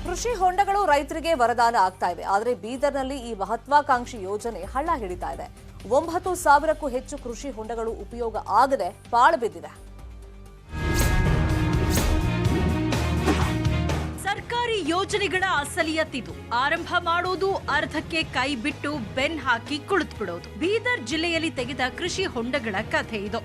ಕೃಷಿ ಹೊಂಡಗಳು ರೈತರಿಗೆ ವರದಾನ ಆಗ್ತಾ ಇವೆ. ಆದರೆ ಬೀದರ್ನಲ್ಲಿ ಈ ಮಹತ್ವಾಕಾಂಕ್ಷಿ ಯೋಜನೆ ಹಳ್ಳ ಹಿಡಿತಾ ಇದೆ. 9,000ಕ್ಕೂ ಹೆಚ್ಚು ಕೃಷಿ ಹೊಂಡಗಳು ಉಪಯೋಗ ಆಗದೆ ಪಾಳು ಬಿದ್ದಿದೆ. ಸರ್ಕಾರಿ ಯೋಜನೆಗಳ ಅಸಲಿಯತ್ತಿದು. ಆರಂಭ ಮಾಡೋದು, ಅರ್ಧಕ್ಕೆ ಕೈ ಬಿಟ್ಟು ಬೆನ್ ಹಾಕಿ ಕುಳಿತು ಬಿಡೋದು. ಬೀದರ್ ಜಿಲ್ಲೆಯಲ್ಲಿ ತೆಗೆದ ಕೃಷಿ ಹೊಂಡಗಳ ಕಥೆ ಇದು.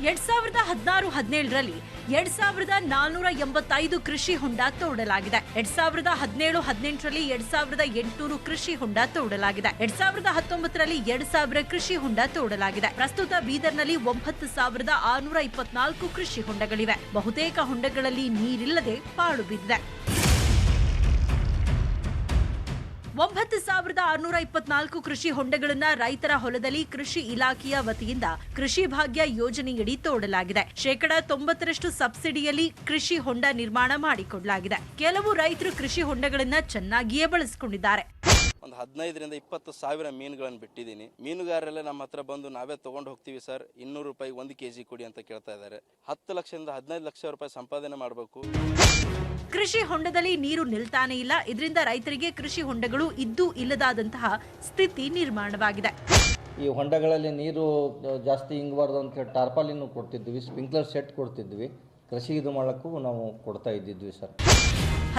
2016-17ರಲ್ಲಿ 2,485 ಕೃಷಿ ಹೊಂಡ ತೋಡಲಾಗಿದೆ. 2017-18ರಲ್ಲಿ 2,800 ಕೃಷಿ ಹೊಂಡ ತೋಡಲಾಗಿದೆ. 2019ರಲ್ಲಿ 2,000 ಕೃಷಿ ಹೊಂಡ ತೋಡಲಾಗಿದೆ. ಪ್ರಸ್ತುತ ಬೀದರ್ನಲ್ಲಿ 9,624 ಕೃಷಿ ಹೊಂಡಗಳಿವೆ. ಬಹುತೇಕ ಹೊಂಡಗಳಲ್ಲಿ ನೀರಿಲ್ಲದೆ ಪಾಳು ಬಿದ್ದಿದೆ. 9,624 ಕೃಷಿ ಹೊಂಡಗಳನ್ನ ರೈತರ ಹೊಲದಲ್ಲಿ ಕೃಷಿ ಇಲಾಖೆಯ ವತಿಯಿಂದ ಕೃಷಿ ಭಾಗ್ಯ ಯೋಜನೆಯಡಿ ತೋಡಲಾಗಿದೆ. 90% ಸಬ್ಸಿಡಿಯಲ್ಲಿ ಕೃಷಿ ಹೊಂಡ ನಿರ್ಮಾಣ ಮಾಡಿಕೊಡಲಾಗಿದೆ. ಕೆಲವು ರೈತರು ಕೃಷಿ ಹೊಂಡಗಳನ್ನ ಚೆನ್ನಾಗಿಯೇ ಬಳಸಿಕೊಂಡಿದ್ದಾರೆ. ಒಂದು 15ರಿಂದ 20 ಸಾವಿರ ಮೀನುಗಳನ್ನು ಬಿಟ್ಟಿದ್ದೀನಿ. ಮೀನುಗಾರರೆಲ್ಲ ನಮ್ಮ ಹತ್ರ ಬಂದು ನಾವೇ ತಗೊಂಡು ಹೋಗ್ತೀವಿ ಸರ್, 200 ರೂಪಾಯಿ 1 kg ಕೊಡಿ ಅಂತ ಕೇಳ್ತಾ ಇದ್ದಾರೆ. 10 ಲಕ್ಷದಿಂದ 15 ಲಕ್ಷ ರೂಪಾಯಿ ಸಂಪಾದನೆ ಮಾಡಬೇಕು. ಕೃಷಿ ಹೊಂಡದಲ್ಲಿ ನೀರು ನಿಲ್ತಾನೆ ಇಲ್ಲ. ಇದರಿಂದ ರೈತರಿಗೆ ಕೃಷಿ ಹೊಂಡಗಳು ಇದ್ದೂ ಇಲ್ಲದಾದಂತಹ ಸ್ಥಿತಿ ನಿರ್ಮಾಣವಾಗಿದೆ. ಈ ಹೊಂಡಗಳಲ್ಲಿ ನೀರು ಜಾಸ್ತಿ ಇಂಗಬಾರ್ದು ಅಂತ ಹೇಳಿ ಟಾರ್ಪಾಲಿನ್ ಕೊಡ್ತಿದ್ವಿ, ಸ್ಪ್ರಿಂಕ್ಲರ್ ಸೆಟ್ ಕೊಡ್ತಿದ್ವಿ. ಕೃಷಿ ಇದು ಮಾಡಕ್ಕೂ ನಾವು ಕೊಡ್ತಾ ಇದ್ದಿದ್ವಿ ಸರ್.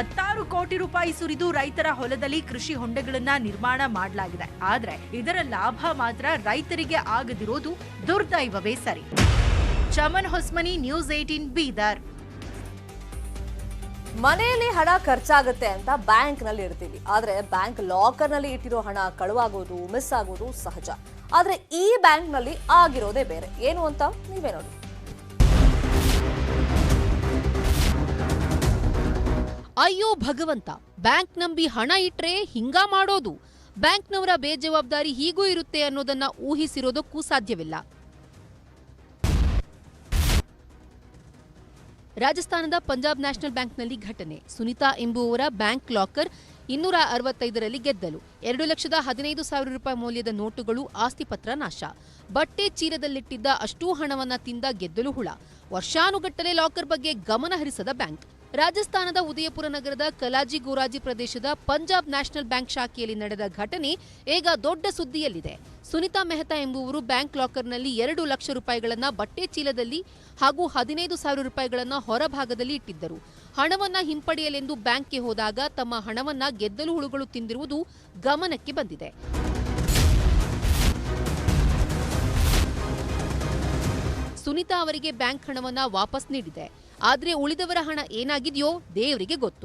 10 ಕೋಟಿ ರೂಪಾಯಿ ಸುರಿದು ರೈತರ ಹೊಲದಲ್ಲಿ ಕೃಷಿ ಹೊಂಡಗಳನ್ನ ನಿರ್ಮಾಣ ಮಾಡಲಾಗಿದೆ. ಆದ್ರೆ ಇದರ ಲಾಭ ಮಾತ್ರ ರೈತರಿಗೆ ಆಗದಿರೋದು ದುರ್ದೈವವೇ ಸರಿ. ಚಮನ್ ಹೊಸ್ಮನಿ, ನ್ಯೂಸ್ 18 ಬೀದರ್. ಮನೆಯಲ್ಲಿ ಹಣ ಖರ್ಚಾಗುತ್ತೆ ಅಂತ ಬ್ಯಾಂಕ್ನಲ್ಲಿ ಇಡ್ತೀವಿ. ಆದ್ರೆ ಬ್ಯಾಂಕ್ ಲಾಕರ್ನಲ್ಲಿ ಇಟ್ಟಿರೋ ಹಣ ಕಳುವಾಗೋದು, ಮಿಸ್ ಆಗೋದು ಸಹಜ. ಆದ್ರೆ ಈ ಬ್ಯಾಂಕ್ನಲ್ಲಿ ಆಗಿರೋದೇ ಬೇರೆ. ಏನು ಅಂತ ನೀವೇ ನೋಡಿ. ಅಯ್ಯೋ ಭಗವಂತ, ಬ್ಯಾಂಕ್ ನಂಬಿ ಹಣ ಇಟ್ರೆ ಹಿಂಗ ಮಾಡೋದು. ಬ್ಯಾಂಕ್ನವರ ಬೇಜವಾಬ್ದಾರಿ ಹೀಗೂ ಇರುತ್ತೆ ಅನ್ನೋದನ್ನ ಊಹಿಸಿರೋದಕ್ಕೂ ಸಾಧ್ಯವಿಲ್ಲ. ರಾಜಸ್ಥಾನದ ಪಂಜಾಬ್ ನ್ಯಾಷನಲ್ ಬ್ಯಾಂಕ್ನಲ್ಲಿ ಘಟನೆ. ಸುನಿತಾ ಎಂಬುವವರ ಬ್ಯಾಂಕ್ ಲಾಕರ್ 265ರಲ್ಲಿ ಗೆದ್ದಲು. 2,15,000 ರೂಪಾಯಿ ಮೌಲ್ಯದ ನೋಟುಗಳು, ಆಸ್ತಿಪತ್ರ ನಾಶ. ಬಟ್ಟೆ ಚೀಲದಲ್ಲಿಟ್ಟಿದ್ದ ಅಷ್ಟೂ ಹಣವನ್ನ ತಿಂದ ಗೆದ್ದಲು ಹುಳ. ವರ್ಷಾನುಗಟ್ಟಲೆ ಲಾಕರ್ ಬಗ್ಗೆ ಗಮನ ಹರಿಸದ ಬ್ಯಾಂಕ್. ರಾಜಸ್ಥಾನದ ಉದಯಪುರ ನಗರದ ಕಲಾಜಿ ಗೋರಾಜಿ ಪ್ರದೇಶದ ಪಂಜಾಬ್ ನ್ಯಾಷನಲ್ ಬ್ಯಾಂಕ್ ಶಾಖೆಯಲ್ಲಿ ನಡೆದ ಘಟನೆ ಈಗ ದೊಡ್ಡ ಸುದ್ದಿಯಲ್ಲಿದೆ. ಸುನಿತಾ ಮೆಹ್ತಾ ಎಂಬುವರು ಬ್ಯಾಂಕ್ ಲಾಕರ್ನಲ್ಲಿ 2 ಲಕ್ಷ ರೂಪಾಯಿಗಳನ್ನ ಬಟ್ಟೆ ಚೀಲದಲ್ಲಿ ಹಾಗೂ 15,000 ರೂಪಾಯಿಗಳನ್ನ ಹೊರಭಾಗದಲ್ಲಿ ಇಟ್ಟಿದ್ದರು. ಹಣವನ್ನ ಹಿಂಪಡೆಯಲೆಂದು ಬ್ಯಾಂಕ್ಗೆ ಹೋದಾಗ ತಮ್ಮ ಹಣವನ್ನ ಗೆದ್ದಲು ಹುಳುಗಳು ತಿಂದಿರುವುದು ಗಮನಕ್ಕೆ ಬಂದಿದೆ. ಸುನಿತಾ ಅವರಿಗೆ ಬ್ಯಾಂಕ್ ಹಣವನ್ನ ವಾಪಸ್ ನೀಡಿದೆ. ಆದ್ರೆ ಉಳಿದವರ ಹಣ ಏನಾಗಿದೆಯೋ ದೇವರಿಗೆ ಗೊತ್ತು.